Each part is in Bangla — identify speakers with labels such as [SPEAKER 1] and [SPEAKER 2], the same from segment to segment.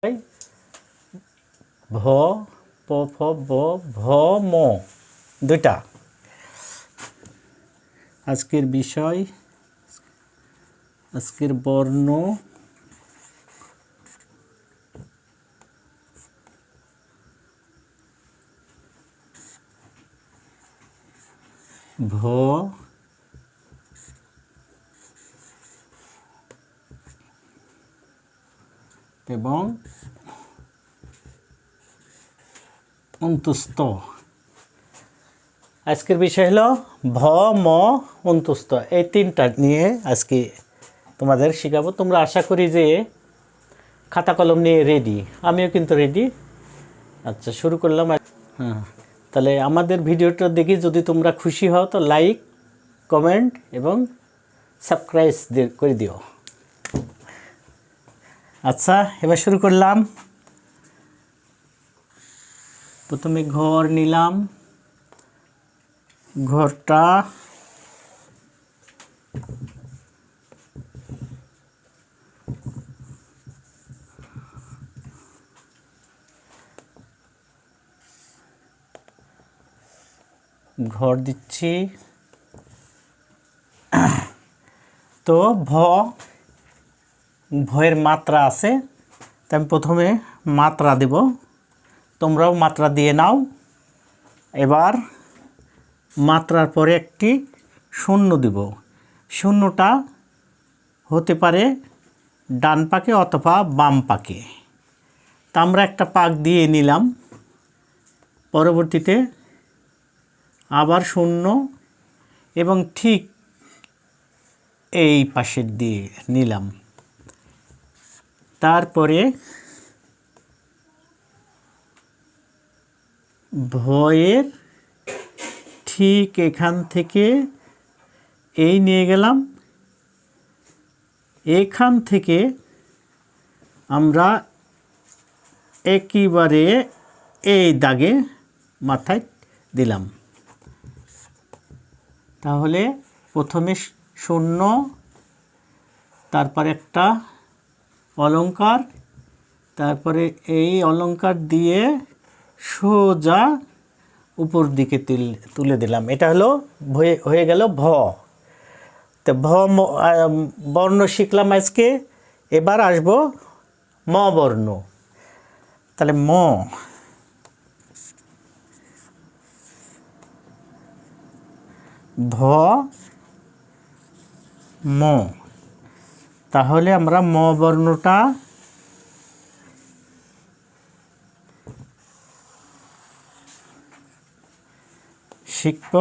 [SPEAKER 1] ভ প ফ ব ভ ম দুইটা। আজকের বিষয়, আজকের বর্ণ ভ এবং অন্তুস্থ। আজকের বিষয় হলো ভ ম অন্তুস্থ, এই তিনটা নিয়ে আজকে তোমাদের শেখাবো। তোমরা আশা করি যে খাতা কলম নিয়ে রেডি, আমিও কিন্তু রেডি। আচ্ছা, শুরু করলাম। হ্যাঁ, তাহলে আমাদের ভিডিওটা দেখি যদি তোমরা খুশি হও তো লাইক, কমেন্ট এবং সাবস্ক্রাইব করে দিও। আচ্ছা, এবার শুরু করলাম। প্রথমে ঘর নিলাম, ঘরটা ঘর দিচ্ছি। তো ভয়ের মাত্রা আছে, তাই আমি প্রথমে মাত্রা দেব, তোমরাও মাত্রা দিয়ে নাও। এবার মাত্রার পরে একটি শূন্য দিব। শূন্যটা হতে পারে ডান পাকে অথবা বাম পাকে। তা আমরা একটা পাক দিয়ে নিলাম, পরবর্তীতে আবার শূন্য এবং ঠিক এই পাশের দিয়ে নিলাম। তারপরে ভয়ের ঠিক এখান থেকে এই নিয়ে গেলাম, এখান থেকে আমরা একেবারে এই দাগে মাথায় দিলাম। তাহলে প্রথমে শূন্য, তারপরে একটা অলংকার, তারপরে এই অলংকার দিয়ে সোজা উপর দিকে তুলে দিলাম। এটা হলো হয়ে গেল ভ। তো বর্ণ শিখলাম আজকে। এবার আসব ম বর্ণ। তাহলে ম, ভ ম। তাহলে আমরা ম বর্ণটা শিখব।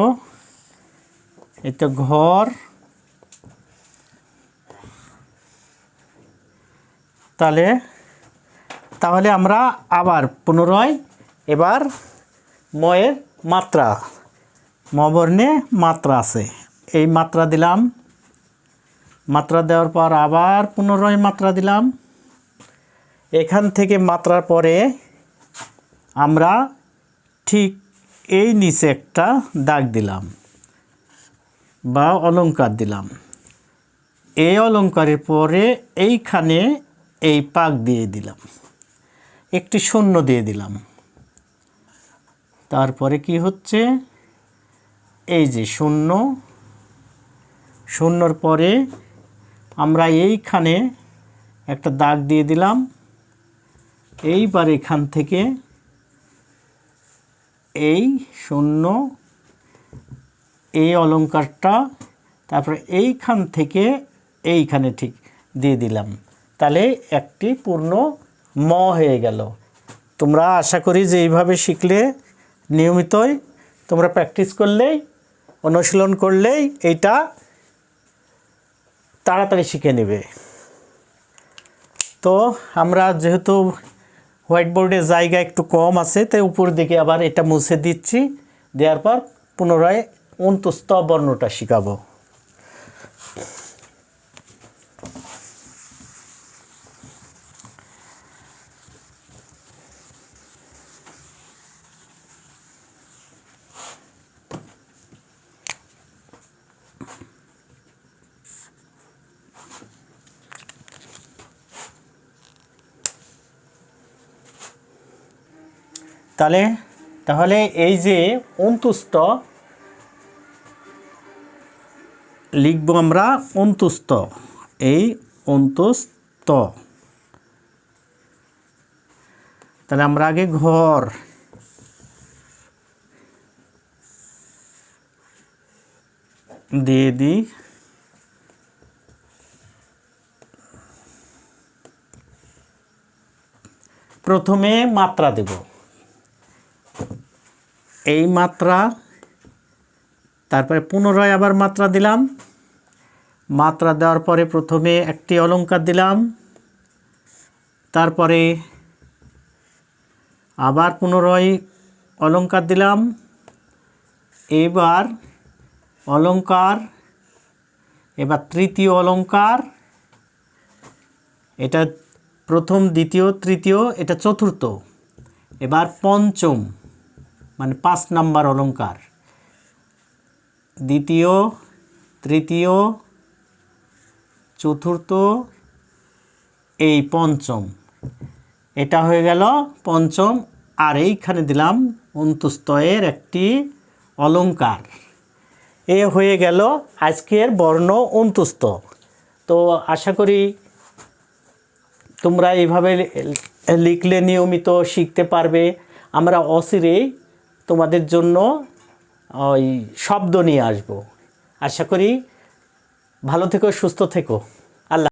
[SPEAKER 1] এটা ঘর, তাহলে আমরা আবার পুনরায় এবার ময়ের মাত্রা, ম বর্ণে মাত্রা আছে, এই মাত্রা দিলাম। মাত্রা দেওয়ার পর আবার পুনরায় মাত্রা দিলাম। এখান থেকে মাত্রার পরে আমরা ঠিক এই নিচে একটা দাগ দিলাম বা অলংকার দিলাম। এই অলংকারের পরে এইখানে এই পাক দিয়ে দিলাম, একটি শূন্য দিয়ে দিলাম। তারপরে কি হচ্ছে, এই যে শূন্য, শূন্যর পরে আমরা এইখানে একটা দাগ দিয়ে দিলাম। এইবার এখান থেকে এই শূন্য, এই অলংকারটা, তারপরে এইখান থেকে এইখানে ঠিক দিয়ে দিলাম। তাহলে একটি পূর্ণ ম হয়ে গেল। তোমরা আশা করি যে এইভাবে শিখলে, নিয়মিতই তোমরা প্র্যাকটিস করলেই, অনুশীলন করলেই এইটা তাড়াতাড়ি শিখে নেবে। তো আমরা যেহেতু হোয়াইট বোর্ডে জায়গা একটু কম আছে, তাই উপর দিকে আবার এটা মুছে দিচ্ছি। দেওয়ার পর পুনরায় অন্তস্থ বর্ণটা শিখাবো। তাহলে এই যে অন্তুষ্ট লিখব আমরা অন্তুষ্ট, এই অন্তুষ্ট। তাহলে আমরা আগে ঘর দিয়ে দিই, প্রথমে মাত্রা দেব, এই মাত্রা, তারপরে পুনরায় আবার মাত্রা দিলাম, মাত্রা দেওয়ার পরে প্রথমে একটি অলংকার দিলাম, তারপরে আবার পুনরায় অলংকার দিলাম, এবার অলংকার, এবার তৃতীয় অলংকার, এটা প্রথম দ্বিতীয় তৃতীয়, এটা চতুর্থ, এবার পঞ্চম মানে 5 নাম্বার অলংকার, দ্বিতীয় তৃতীয় চতুর্থ, এই পঞ্চম, এটা হয়ে গেল পঞ্চম। আর এইখানে দিলাম অন্তুস্তয়ের একটি অলংকার। এ হয়ে গেল আজকের বর্ণ অন্তুস্ত। তো আশা করি তোমরা এইভাবে লিখলে নিয়মিত শিখতে পারবে। আমরা অচিরেই তোমাদের জন্য ওই শব্দ নিয়ে আসব। আশা করি ভালো থেকো, সুস্থ থেকো। আল্লাহ।